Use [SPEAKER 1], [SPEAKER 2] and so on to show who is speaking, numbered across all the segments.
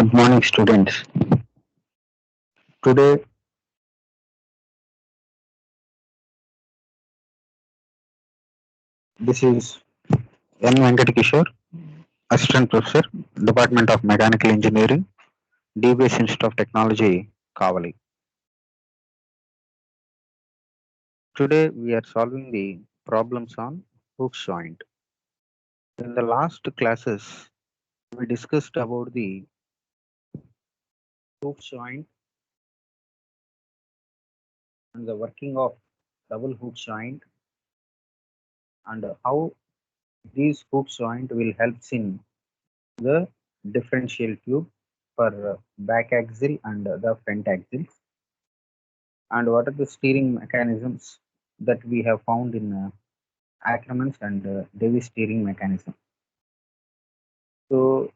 [SPEAKER 1] Good morning, students. Today, this is N. Venkat Kishore, Assistant Professor, Department of Mechanical Engineering, DBS Institute of Technology, Kavali. Today, we are solving the problems on Hooke's joint. In the last classes, we discussed about the Hooke's joint and the working of double Hooke's joint and how these Hooke's joint will help in the differential tube for back axle and the front axle, and what are the steering mechanisms that we have found in Ackermann's and Davis steering mechanism. So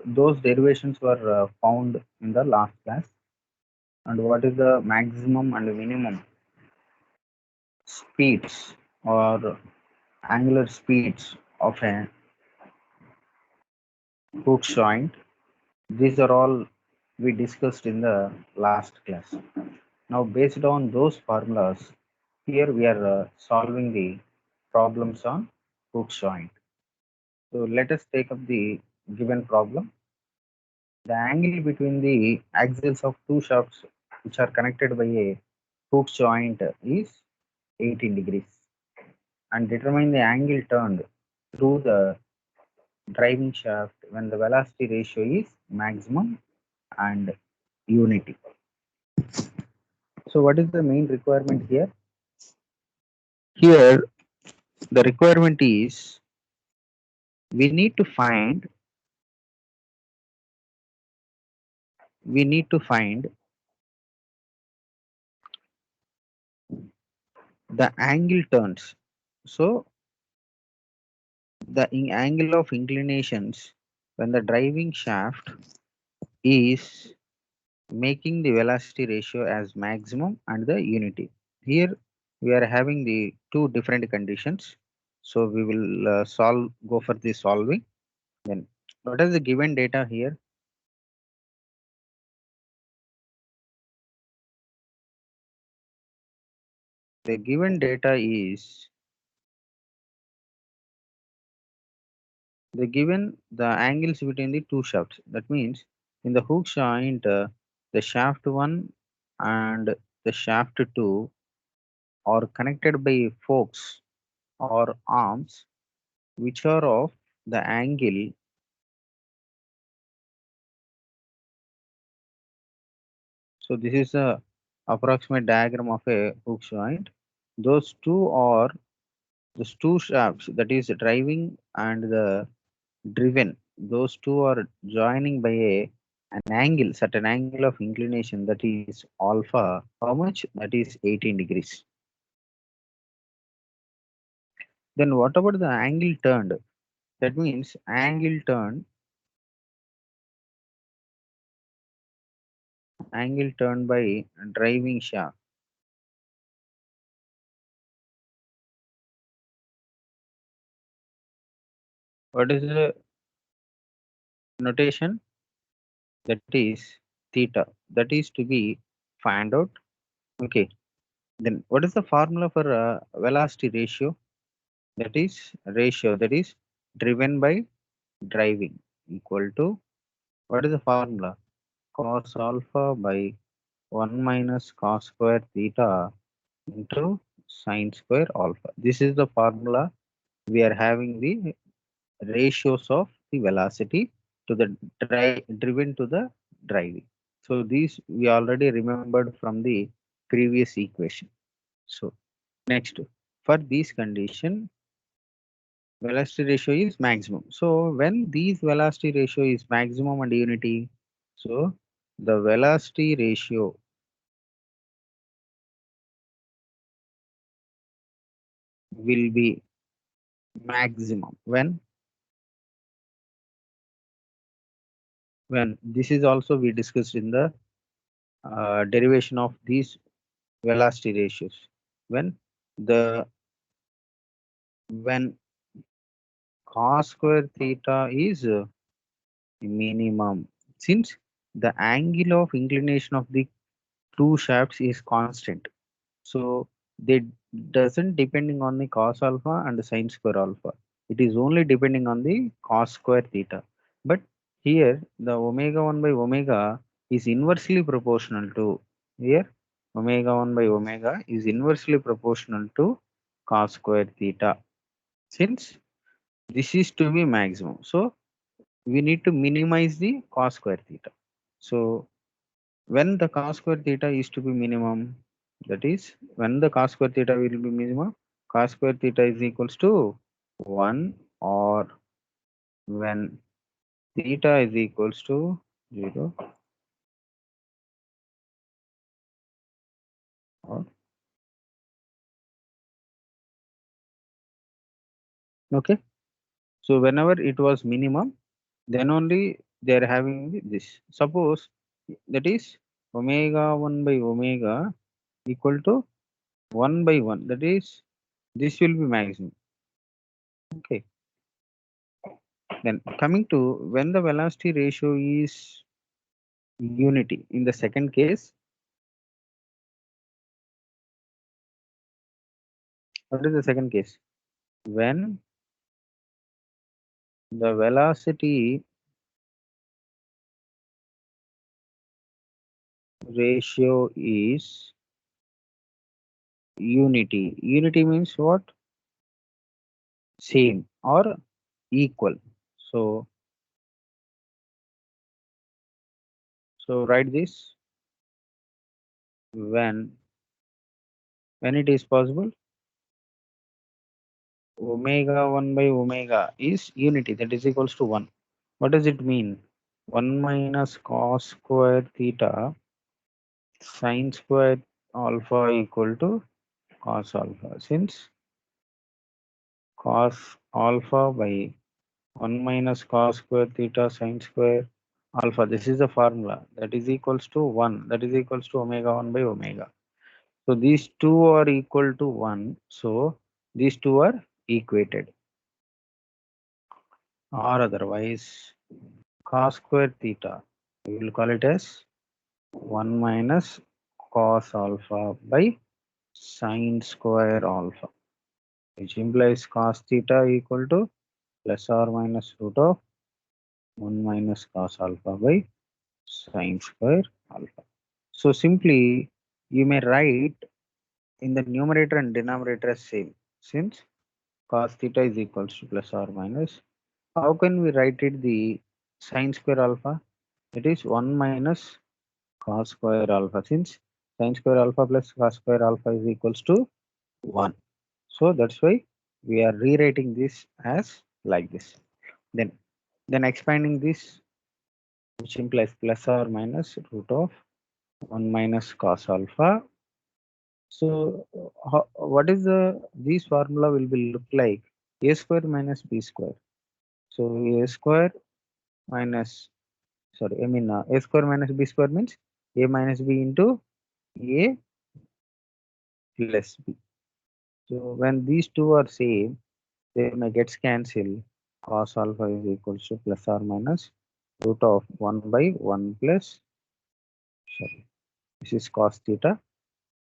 [SPEAKER 1] those derivations were found in the last class, and what is the maximum and minimum speeds or angular speeds of a hook joint. These are all we discussed in the last class. Now, based on those formulas, here we are solving the problems on hook joint. So let us take up the given problem. The angle between the axles of two shafts which are connected by a hook joint is 18 degrees, and determine the angle turned through the driving shaft when the velocity ratio is maximum and unity. So what is the main requirement here? Here the requirement is we need to find we need to find the angle turns. So the angle of inclinations when the driving shaft is making the velocity ratio as maximum and the unity. Here we are having the two different conditions. So we will go for the solving. Then what is the given data here? The given data is the angles between the two shafts. That means in the hook joint, the shaft 1 and the shaft 2 are connected by forks or arms which are of the angle. So this is a approximate diagram of a hook joint. Those two are those two shafts, that is driving and the driven. Those two are joining by an angle, certain angle of inclination, that is alpha. How much? That is 18 degrees. Then what about the angle turned? That means angle turned by driving shaft. What is the notation? That is theta. That is to be find out. Okay. Then what is the formula for velocity ratio? That is ratio, that is driven by driving, equal to, what is the formula? Cos alpha by 1 minus cos square theta into sine square alpha. This is the formula. We are having the ratios of the velocity to the driven to the driving. So these we already remembered from the previous equation. So next, for this condition, velocity ratio is maximum. So when these velocity ratio is maximum and unity, so the velocity ratio will be maximum when this is also we discussed in the derivation of these velocity ratios, when the when cos square theta is minimum, since the angle of inclination of the two shafts is constant. So they doesn't depending on the cos alpha and the sin square alpha. It is only depending on the cos square theta. But here the omega 1 by omega is inversely proportional to, here omega 1 by omega is inversely proportional to cos square theta, since this is to be maximum. So we need to minimize the cos square theta. So when the cos square theta is to be minimum, that is when the cos square theta will be minimum, cos square theta is equals to 1, or when theta is equals to 0, or okay. So whenever it was minimum, then only they are having this. Suppose that is omega 1 by omega equal to 1 by 1, that is this will be maximum. Okay. Then coming to when the velocity ratio is unity. In the second case, what is the second case? When the velocity ratio is unity. Unity means what? Same or equal. So, write this when it is possible. Omega 1 by omega is unity, that is equals to 1. What does it mean? 1 minus cos square theta sin square alpha equal to cos alpha, since cos alpha by 1 minus cos square theta sin square alpha, this is the formula, that is equals to 1, that is equals to omega 1 by omega. So these two are equal to 1, so these two are equated, or otherwise cos square theta, we will call it as 1 minus cos alpha by sin square alpha, which implies cos theta equal to plus or minus root of 1 minus cos alpha by sin square alpha. So simply you may write in the numerator and denominator as same, since cos theta is equals to plus or minus. How can we write it the sin square alpha? It is 1 minus cos square alpha, since sin square alpha plus cos square alpha is equals to 1. So that's why we are rewriting this as like this. Then expanding this, which implies plus or minus root of 1 minus cos alpha. So what is the this formula will be look like a square minus b square. So a square minus, sorry, I mean a square minus b square means a minus b into a plus b. So when these two are same, they may get cancelled. Cos alpha is equals to plus or minus root of 1 by 1 plus, sorry, this is cos theta.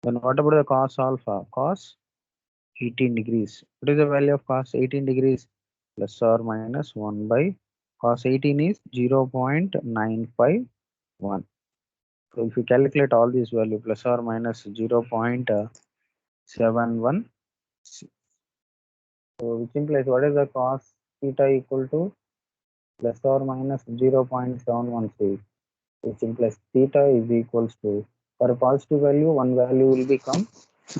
[SPEAKER 1] Then what about the cos alpha? Cos 18 degrees. What is the value of cos 18 degrees? Plus or minus 1 by cos 18 is 0.951. So if you calculate all these value plus or minus 0.716. So which implies what is the cos theta equal to plus or minus 0.716, which implies theta is equals to, for a positive value one value will become,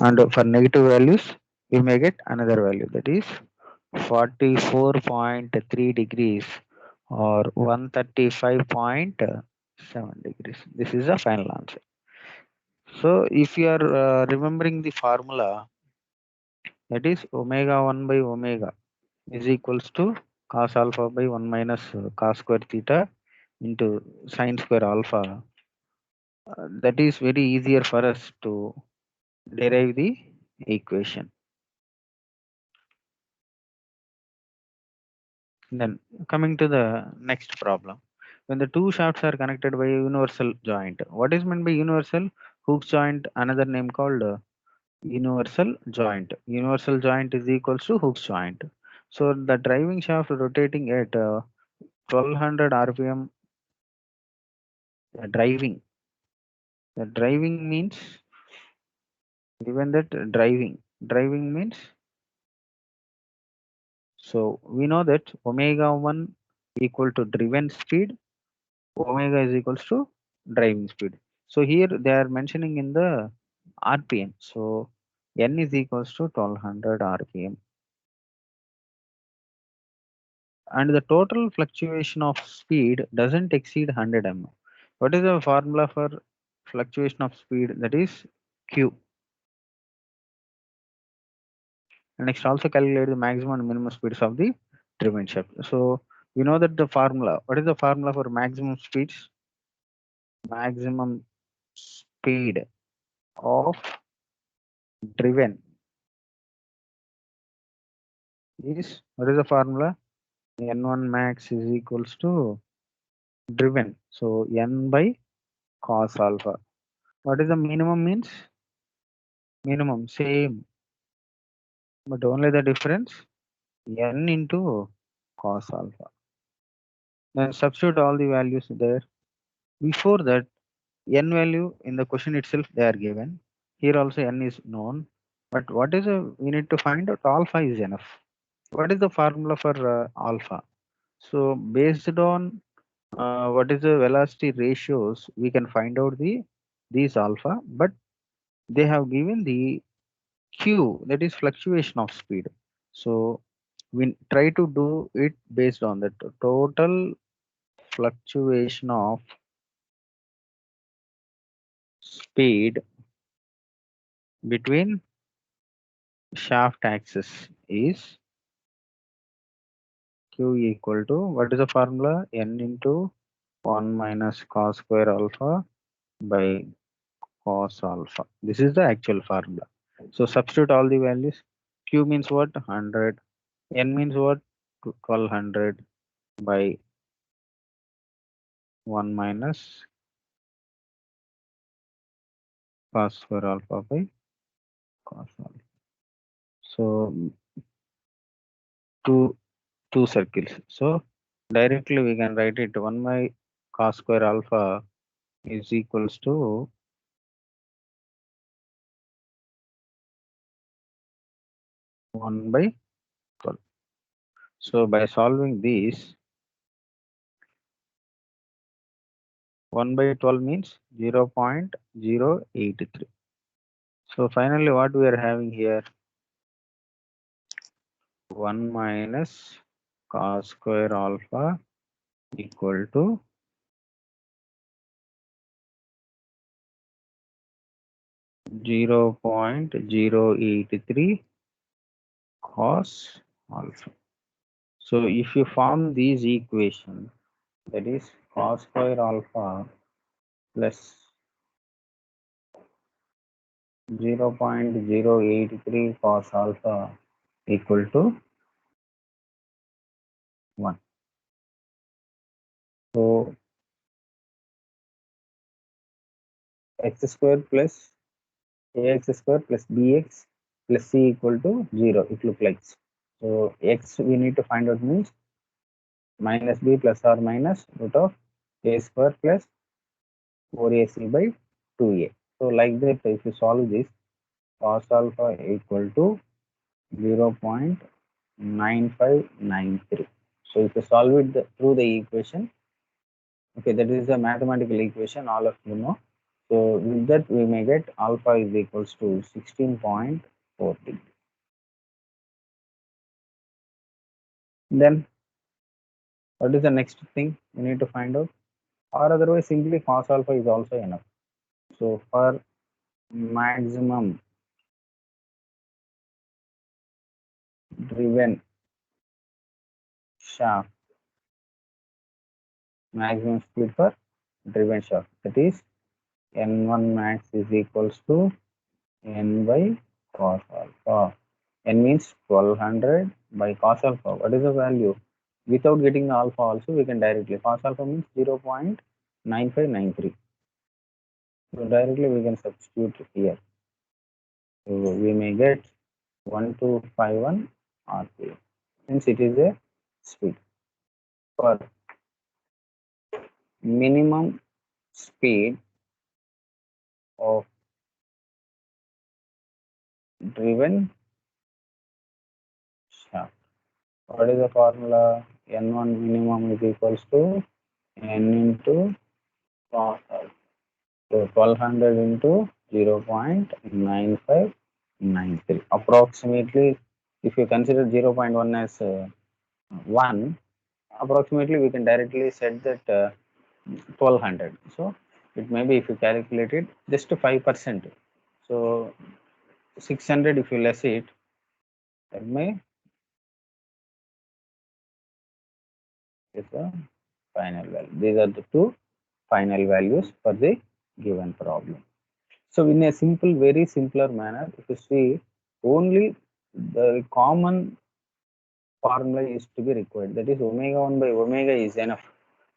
[SPEAKER 1] and for negative values we may get another value, that is 44.3 degrees or 135.7 degrees. This is the final answer. So if you are remembering the formula, that is omega 1 by omega is equals to cos alpha by 1 minus cos square theta into sin square alpha. That is very easier for us to derive the equation. Then coming to the next problem. when the two shafts are connected by a universal joint. What is meant by universal? Hooks joint, another name called universal joint. Universal joint is equals to Hooks joint. So the driving shaft rotating at 1200 rpm. The driving. The driving means, given that driving means, so we know that omega 1 equal to driven speed, omega is equals to driving speed. So here they are mentioning in the rpm. So n is equals to 1200 rpm, and the total fluctuation of speed doesn't exceed 100 mm. What is the formula for fluctuation of speed? That is q. And next, also calculate the maximum and minimum speeds of the driven shaft. So we know that the formula. What is the formula for maximum speeds? Maximum speed of driven is, what is the formula? N1 max is equals to driven. So n by cos alpha. What is the minimum means? Minimum same, but only the difference n into cos alpha. Then substitute all the values there. Before that, n value in the question itself they are given. Here also n is known. But what is we need to find out alpha is enough. What is the formula for alpha? So based on what is the velocity ratios, we can find out these alpha, but they have given the q, that is fluctuation of speed. So we try to do it based on the total fluctuation of speed between shaft axis is q equal to, what is the formula? N into 1 minus cos square alpha by cos alpha. This is the actual formula. So substitute all the values. Q means what? 100. N means what? 1200 by 1 minus cos square alpha by cos alpha. So two circles. So directly we can write it 1 by cos square alpha is equals to 1 by 12. So by solving this, 1 by 12 means 0.083. So finally what we are having here, 1 minus cos square alpha equal to 0.083 cos alpha. So if you form these equations, that is cos square alpha plus 0.083 cos alpha equal to 1. So x square plus ax square plus bx plus c equal to 0, it looks like. So x we need to find out means minus b plus or minus root of a square plus 4ac by 2a. So like that, if you solve this, cos alpha equal to 0.9593. So if you solve it through the equation, okay, that is the mathematical equation, all of you know. So with that we may get alpha is equals to 16.40. Then what is the next thing we need to find out? Or otherwise simply cos alpha is also enough. So for maximum driven shaft, maximum speed for driven shaft, that is n1 max is equals to n by cos alpha. N means 1200 by cos alpha. What is the value? Without getting the alpha also, we can directly, cos alpha means 0.9593. So directly we can substitute here. So we may get 1251 RPM, since it is a speed. For minimum speed of driven shaft. What is the formula? N1 minimum is equals to N into cos alpha. So 1200 into 0.9593. Approximately, if you consider 0.1 as 1, approximately we can directly set that 1200. So it may be, if you calculate it, just 5%. So 600, if you less it, that may is the final value. These are the two final values for the given problem. So in a simple, very simpler manner, if you see, only the common formula is to be required. That is omega 1 by omega is enough.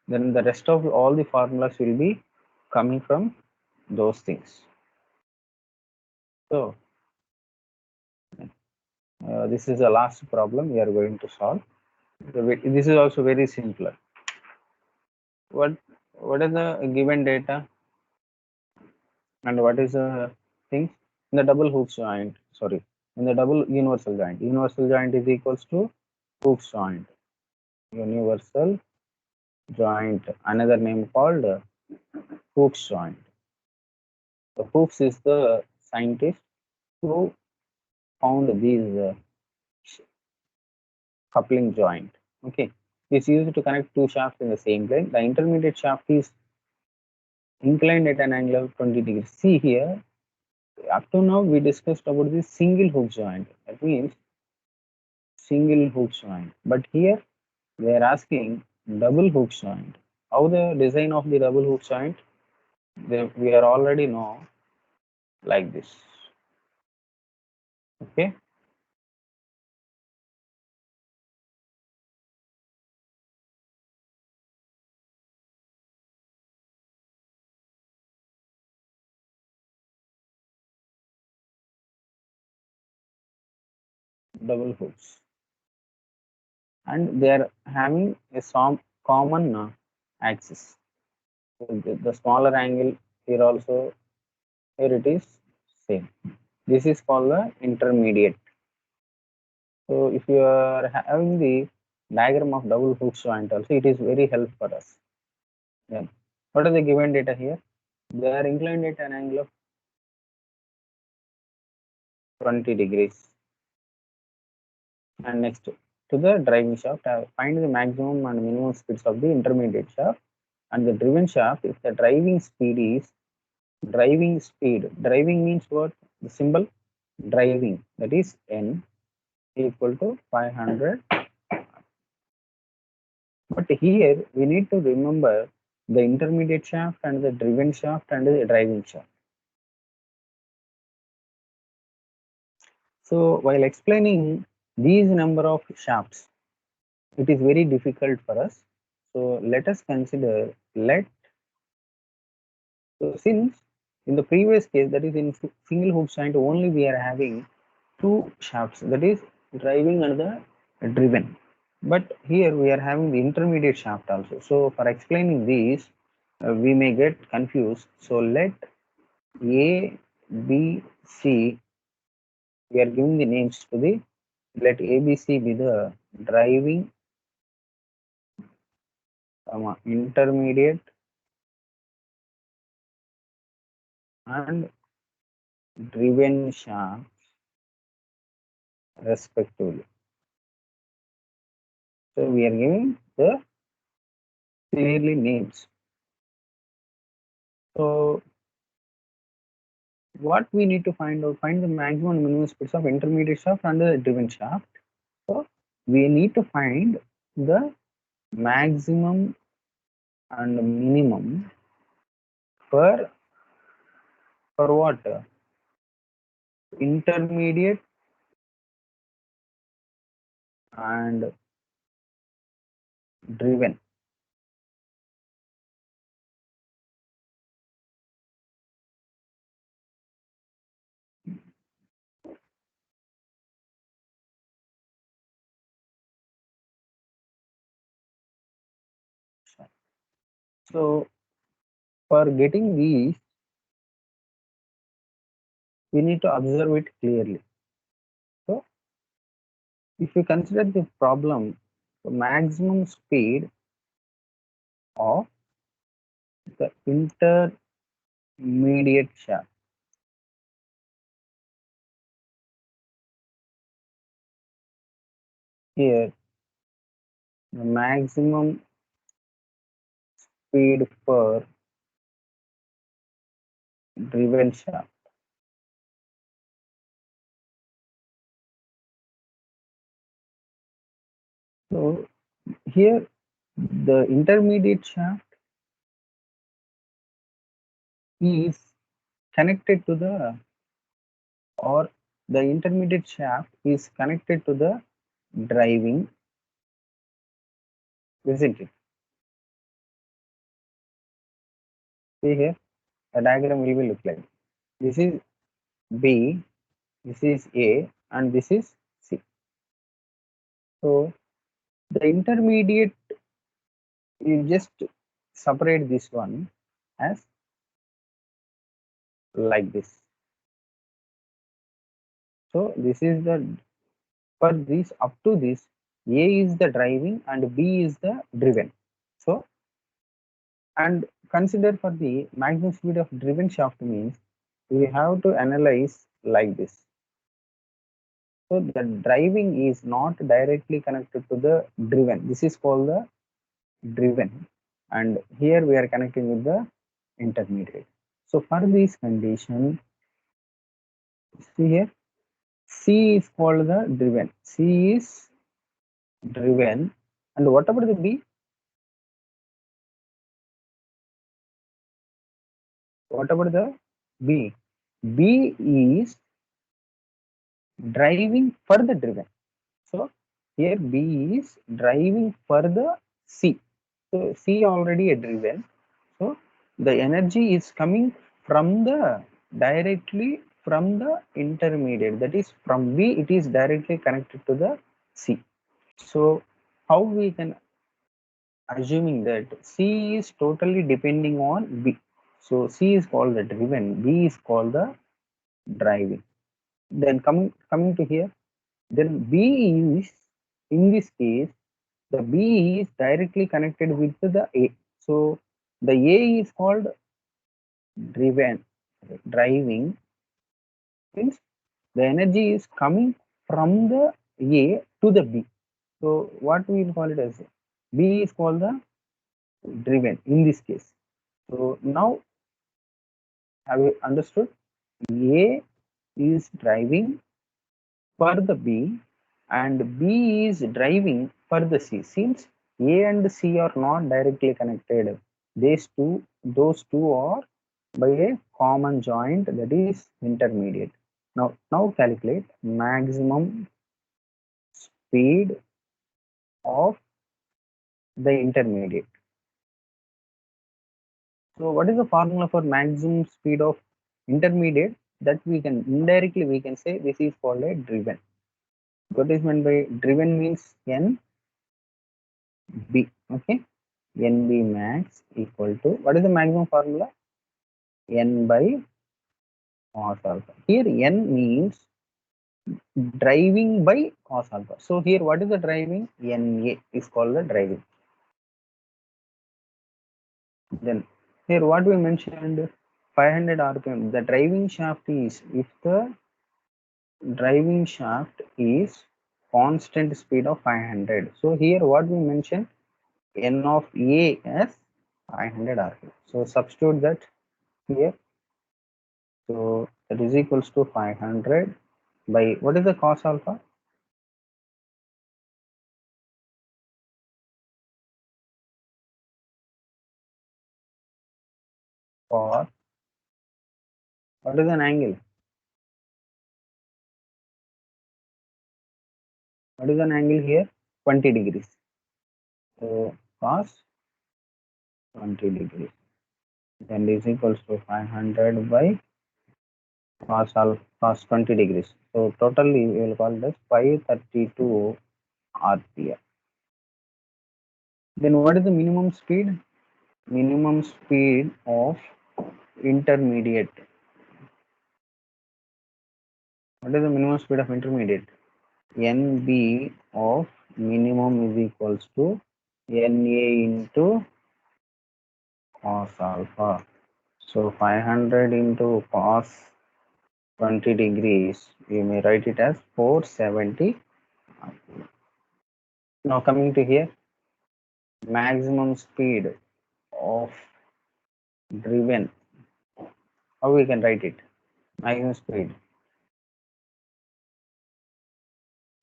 [SPEAKER 1] Then the rest of all the formulas will be coming from those things. So this is the last problem we are going to solve. This is also very simpler. What is the given data and what is the thing in the double hook joint? Sorry, in the double universal joint. Universal joint is equals to hook joint. Universal joint, another name called Hooke's joint. The Hooke's is the scientist who found these coupling joint. Okay, it's used to connect two shafts in the same plane. The intermediate shaft is inclined at an angle of 20 degrees. See here, up to now we discussed about the single hook joint. That means single hook joint. But here they are asking double hook joint. How the design of the double hook joint? We are already know like this. Okay. Double hooks, and they are having a some common axis. So the smaller angle here also, here it is same. This is called the intermediate. So if you are having the diagram of double hook joint also, it is very helpful for us. Then what are the given data here? They are inclined at an angle of 20 degrees. And next, to the driving shaft, find the maximum and minimum speeds of the intermediate shaft and the driven shaft. If the driving speed is driving means what? The symbol driving, that is N equal to 500. But here we need to remember the intermediate shaft and the driven shaft and the driving shaft. So while explaining these number of shafts, it is very difficult for us. So let us consider, so since in the previous case, that is in single hook joint, only we are having two shafts, that is driving and the driven. But here we are having the intermediate shaft also. So for explaining these, we may get confused. So let A, B, C, we are giving the names to the, let A, B, C be the driving, intermediate and driven shafts respectively. So we are giving the clearly names. So what we need to find out, find the maximum and minimum speeds of intermediate shaft and the driven shaft. So we need to find the maximum and minimum for what? Intermediate and driven. So for getting these, we need to observe it clearly. So if you consider the problem, the maximum speed of the intermediate shaft. Here, the maximum speed per driven shaft. So here, the intermediate shaft is connected to the, or the intermediate shaft is connected to the driving, isn't it? See here, the diagram will look like this is B, this is A, and this is C. So the intermediate, you just separate this one as like this. So this is the, for this up to this, A is the driving and B is the driven. So, and consider for the maximum speed of driven shaft means we have to analyze like this. So the driving is not directly connected to the driven. This is called the driven, and here we are connecting with the intermediate. So for this condition, see here, C is called the driven. C is driven, and what about the B? What about the B? B is driving for the driven. So here B is driving for the C. So C already a driven. So the energy is coming from the, directly from the intermediate, that is from B it is directly connected to the C. So how we can assuming that C is totally depending on B. So C is called the driven, B is called the driving. Then coming to here, then B is, in this case, the B is directly connected with the A. So the A is called driven, driving, means the energy is coming from the A to the B. So what we will call it as B is called the driven in this case. So now have you understood? A is driving for the B and B is driving for the C. Since A and C are not directly connected, those two are by a common joint, that is intermediate. Now calculate maximum speed of the intermediate. So what is the formula for maximum speed of intermediate? That we can indirectly we can say this is called a driven. What is meant by driven means N B. Okay, NB max equal to, what is the maximum formula? N by cos alpha. Here N means driving by cos alpha. So here what is the driving? NA is called the driving. Then here what we mentioned, 500 RPM. The driving shaft is, if the driving shaft is constant speed of 500. So here what we mentioned, N of A as 500 RPM. So substitute that here. So that is equals to 500 by, what is the cos alpha? Or what is an angle? What is an angle here? 20 degrees. So cos 20 degrees, then is equals to 500 by cos 20 degrees. So totally we will call this 532 RPM. Then what is the minimum speed? Minimum speed of intermediate. What is the minimum speed of intermediate? NB of minimum is equals to NA into cos alpha. So 500 into cos 20 degrees, you may write it as 470. Now coming to here, maximum speed of driven. How we can write it? Maximum speed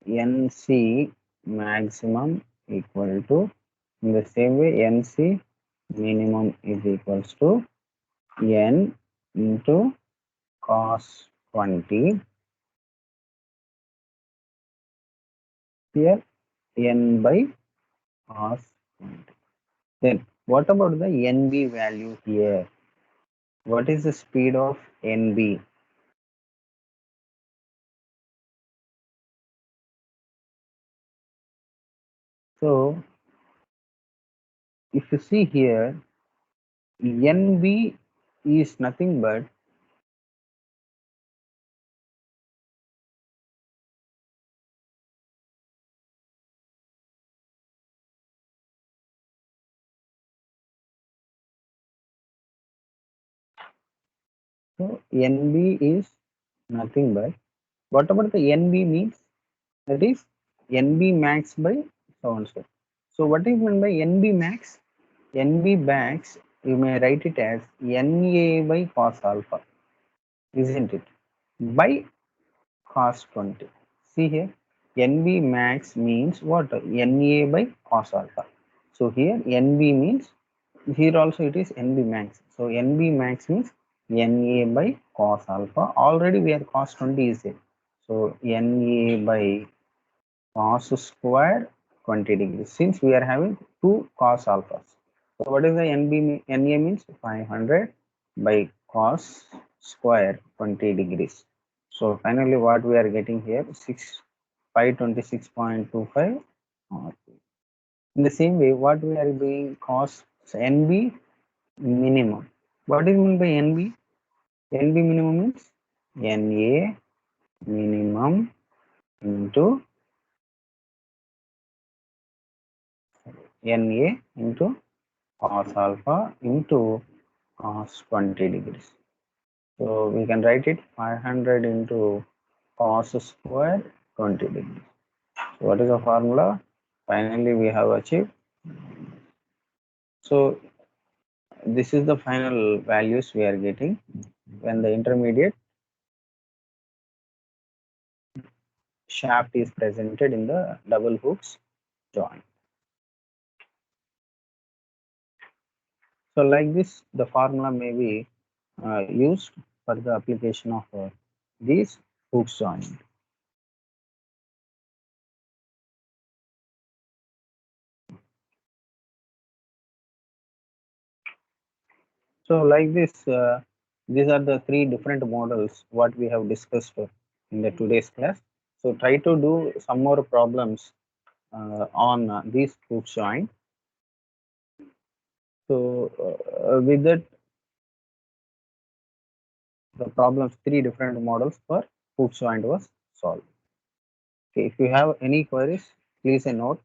[SPEAKER 1] NC maximum equal to, in the same way NC minimum is equals to N into cos 20, here N by cos 20. Then what about the NB value here? What is the speed of NB? So if you see here, NB is nothing but so NB is nothing but, what about the NB means? That is NB max by so and so. So what is meant by NB max? NB max, you may write it as NA by cos alpha, isn't it? By cos 20. See here, NB max means what? NA by cos alpha. So here NB means, here also it is NB max. So NB max means NA by cos alpha. Already we are cos 20 is there. So NA by cos square 20 degrees, since we are having two cos alphas. So what is the NA means 500 by cos square 20 degrees. So finally what we are getting here 526.25. In the same way, what we are doing cos NB minimum. What is meant by NB? NB minimum means NA minimum into NA into cos alpha into cos 20 degrees. So we can write it 500 into cos square 20 degrees. So what is the formula? Finally we have achieved. So this is the final values we are getting when the intermediate shaft is presented in the double hooks joint. So like this, the formula may be used for the application of these hooks joint. So like this, these are the three different models what we have discussed in the today's class. So try to do some more problems on these hooks joint. So with that, the problems, three different models for hooks joint was solved. Okay, if you have any queries, please note.